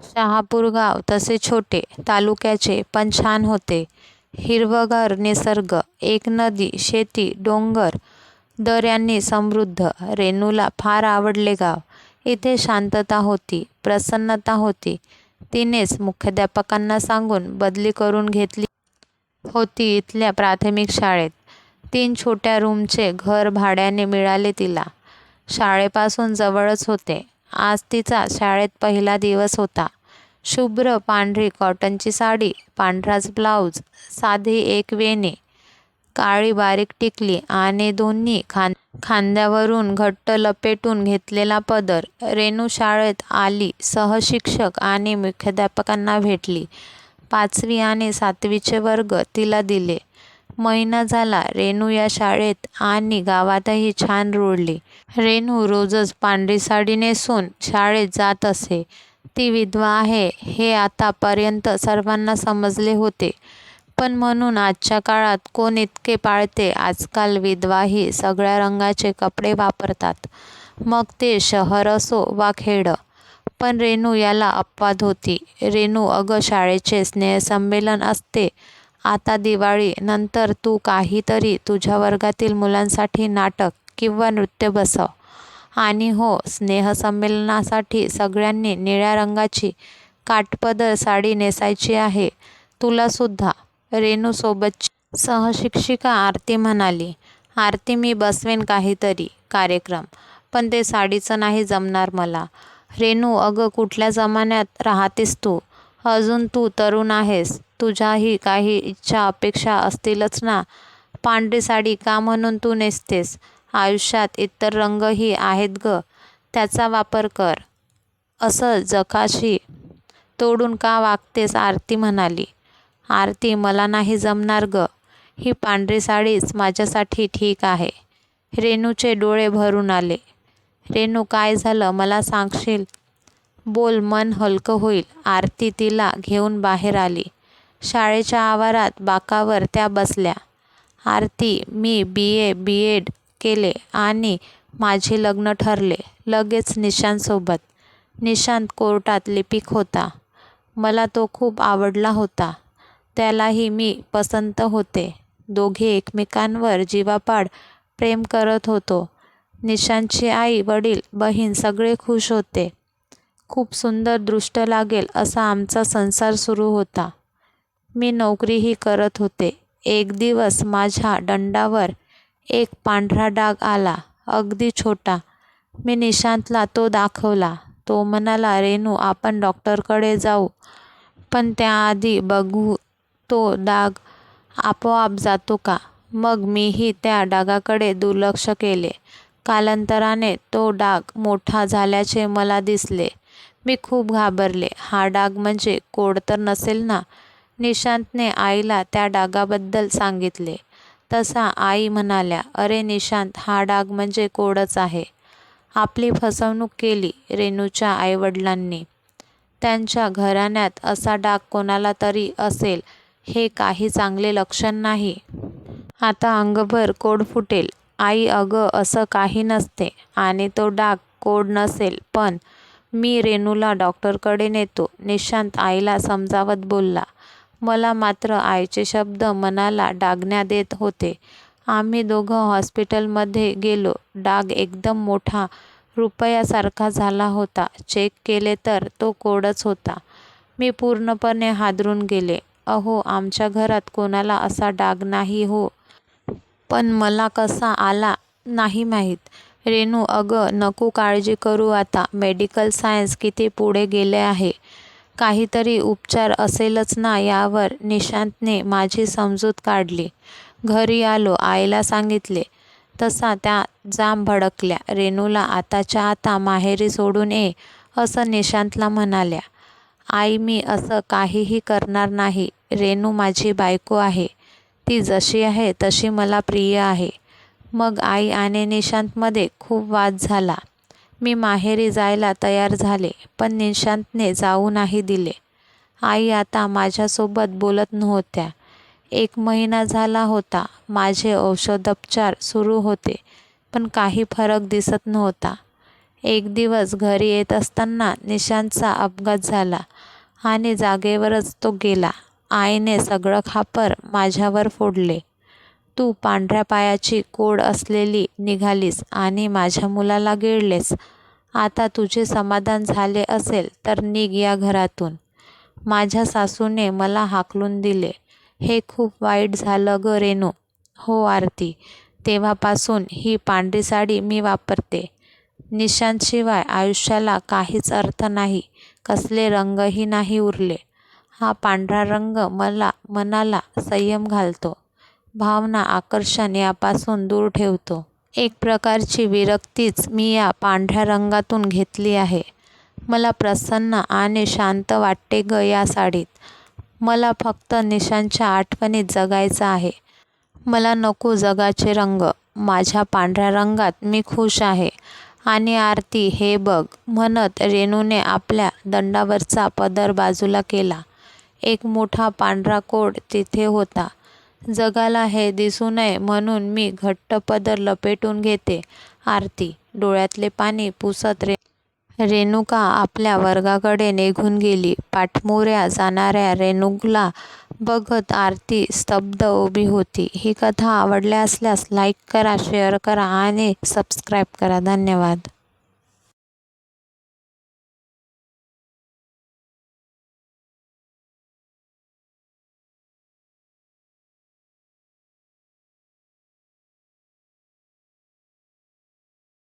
शहापूर गाव तसे छोटे तालुक्याचे पण छान होते. हिरवगार निसर्ग, एक नदी, शेती, डोंगर, दऱ्यांनी समृद्ध. रेणूला फार आवडले गाव. इथे शांतता होती, प्रसन्नता होती. तिनेच मुख्याध्यापकांना सांगून बदली करून घेतली होती इथल्या प्राथमिक शाळेत. 3 छोट्या रूमचे घर भाड्याने मिळाले तिला. शाळेपासून जवळच होते. आज तिचा शाळेत पहिला दिवस होता. शुभ्र पांढरी कॉटनची साडी, पांढराच ब्लाऊज, साधी एक वेणी, काळी बारीक टिकली आणि दोन्ही खांद्यावरून घट्ट लपेटून घेतलेला पदर. रेणू शाळेत आली, सहशिक्षक आणि मुख्याध्यापकांना भेटली. 5वी आणि 7वीचे वर्ग तिला दिले. महिना झाला रेणू या शाळेत आणि गावातही छान रुळली. रेणू रोजच पांढरी साडी नेसून शाळेत जात असे. ती विधवा आहे हे आतापर्यंत सर्वांना समजले होते. पण म्हणून आजच्या काळात कोण इतके पाळते? आजकाल विधवाही सगळ्या रंगाचे कपडे वापरतात, मग ते शहर असो वा खेड. पण रेणू याला अपवाद होती. रेणू, अगं शाळेचे स्नेहसंमेलन असते आता दिवाळी नंतर, तू काहीतरी तुझ्या वर्गातील मुलांसाठी नाटक किंवा नृत्य बसव. आणि हो, स्नेहसंमेलनासाठी सगळ्यांनी निळ्या रंगाची काठपदर साडी नेसायची आहे. तुला सुद्धा. रेणूसोबतची सहशिक्षिका आरती म्हणाली. आरती, मी बसवेन काहीतरी कार्यक्रम, पण ते साडीचं नाही जमणार मला. रेणू, अगं कुठल्या जमान्यात राहतेस तू? अजून तू तरुण आहेस. तुझ्याही काही इच्छा अपेक्षा असतीलच ना. पांढरी साडी का म्हणून तू नेसतेस? आयुष्यात इतर रंगही आहेत ग, त्याचा वापर कर. असं जकाशी तोडून का वागतेस? आरती म्हणाली. आरती, मला नाही जमणार ग. ही पांढरी साडीच माझ्यासाठी ठीक आहे. रेणूचे डोळे भरून आले. रेणू, काय झालं मला सांगशील? बोल, मन हलकं होईल. आरती तिला घेऊन बाहेर आली. शाळेच्या आवारात बाकावर त्या बसल्या. आरती, मी BA-BEd केले आणि माझे लग्न ठरले लगेच निशांतसोबत. निशांत कोर्टात लिपिक होता. मला तो खूप आवडला होता. त्यालाही मी पसंत होते. दोघे एकमेकांवर जीवापाड प्रेम करत होतो. निशांतचे आई वडील बहीण सगळे खुश होते. खूप सुंदर दृष्ट लागेल असा आमचा संसार सुरू होता. मी नोकरीही करत होते. एक दिवस माझ्या दंडावर एक पांढरा डाग आला, अगदी छोटा. मी निशांतला तो दाखवला. तो म्हणाला, रेणू, आपण डॉक्टरकडे जाऊ, पण त्याआधी बघू तो डाग आपोआप जातो का. मग मीही त्या डागाकडे दुर्लक्ष केले. कालांतराने तो डाग मोठा झाल्याचे मला दिसले. मी खूप घाबरले. हा डाग म्हणजे कोड तर नसेल ना? निशांतने आईला त्या डागाबद्दल सांगितले. तसा आई म्हणाल्या, अरे निशांत, हा डाग म्हणजे कोडच आहे. आपली फसवणूक केली रेणूच्या आईवडिलांनी. त्यांच्या घराण्यात असा डाग कोणाला तरी असेल हे काही चांगले लक्षण नाही. आता अंगभर कोड फुटेल. आई, अगं असं काही नसते आणि तो डाग कोड नसेल, पण मी रेणूला डॉक्टरकडे नेतो, निशांत आईला समजावत बोलला. मला मात्र आईचे शब्द मनाला डागण्या देत होते. आम्ही दोघं हॉस्पिटलमध्ये गेलो. डाग एकदम मोठा रुपयासारखा झाला होता. चेक केले तर तो कोडच होता. मी पूर्णपणे हादरून गेले. अहो, आमच्या घरात कोणाला असा डाग नाही हो. पण मला कसा आला नाही माहीत. रेणू, अगं नको काळजी करू आता. मेडिकल सायन्स किती पुढे गेले आहे. काहीतरी उपचार असेलच ना यावर. निशांतने माझी समजूत काढली. घरी आलो, आईला सांगितले. तसा त्या जाम भडकल्या. रेणूला आताच्या आता माहेरी सोडून ये असं निशांतला म्हणाल्या. आई, मी असं काहीही करणार नाही. रेणू माझी बायको आहे. ती जशी आहे तशी मला प्रिय आहे. मग आई आणि निशांतमध्ये खूप वाद झाला. मी माहेरी जायला तयार झाले, पण निशांतने जाऊ नाही दिले. आई आता माझ्यासोबत बोलत नव्हत्या. 1 महिना झाला होता. माझे औषधोपचार सुरू होते, पण काही फरक दिसत नव्हता. एक दिवस घरी येत असताना निशांतचा अपघात झाला आणि जागेवरच तो गेला. आईने सगळं खापर माझ्यावर फोडले. तू पांढऱ्या पायाची कोड असलेली निघालीस आणि माझ्या मुलाला गिळलेस. आता तुझे समाधान झाले असेल तर निघ या घरातून. माझ्या सासूने मला हाकलून दिले. हे खूप वाईट झालं ग रेनू. हो आरती, तेव्हापासून ही पांढरी साडी मी वापरते. निशांतशिवाय आयुष्याला काहीच अर्थ नाही, कसले रंगही नाही उरले. हा पांढरा रंग मला मनाला संयम घालतो, भावना आकर्षण यापासून दूर ठेवतो. एक प्रकारची विरक्तीच मी या पांढऱ्या रंगातून घेतली आहे. मला प्रसन्न आणि शांत वाटते ग या साडीत. मला फक्त निशांच्या आठवणीत जगायचं आहे. मला नको जगाचे रंग. माझ्या पांढऱ्या रंगात मी खुश आहे. आणि आरती हे बघ, म्हणत रेणूने आपल्या दंडावरचा पदर बाजूला केला. एक मोठा पांढरा कोड तिथे होता. जगाला हे दिसू नये म्हणून मी घट्ट पदर लपेटून घेते. आरती डोळ्यातले पाणी पुसत रेणुका आपल्या वर्गाकडे निघून गेली. पाठमोऱ्या जाणाऱ्या रेणुला बघत आरती स्तब्ध उभी होती. ही कथा आवडली असल्यास लाईक करा, शेअर करा आणि सबस्क्राईब करा. धन्यवाद.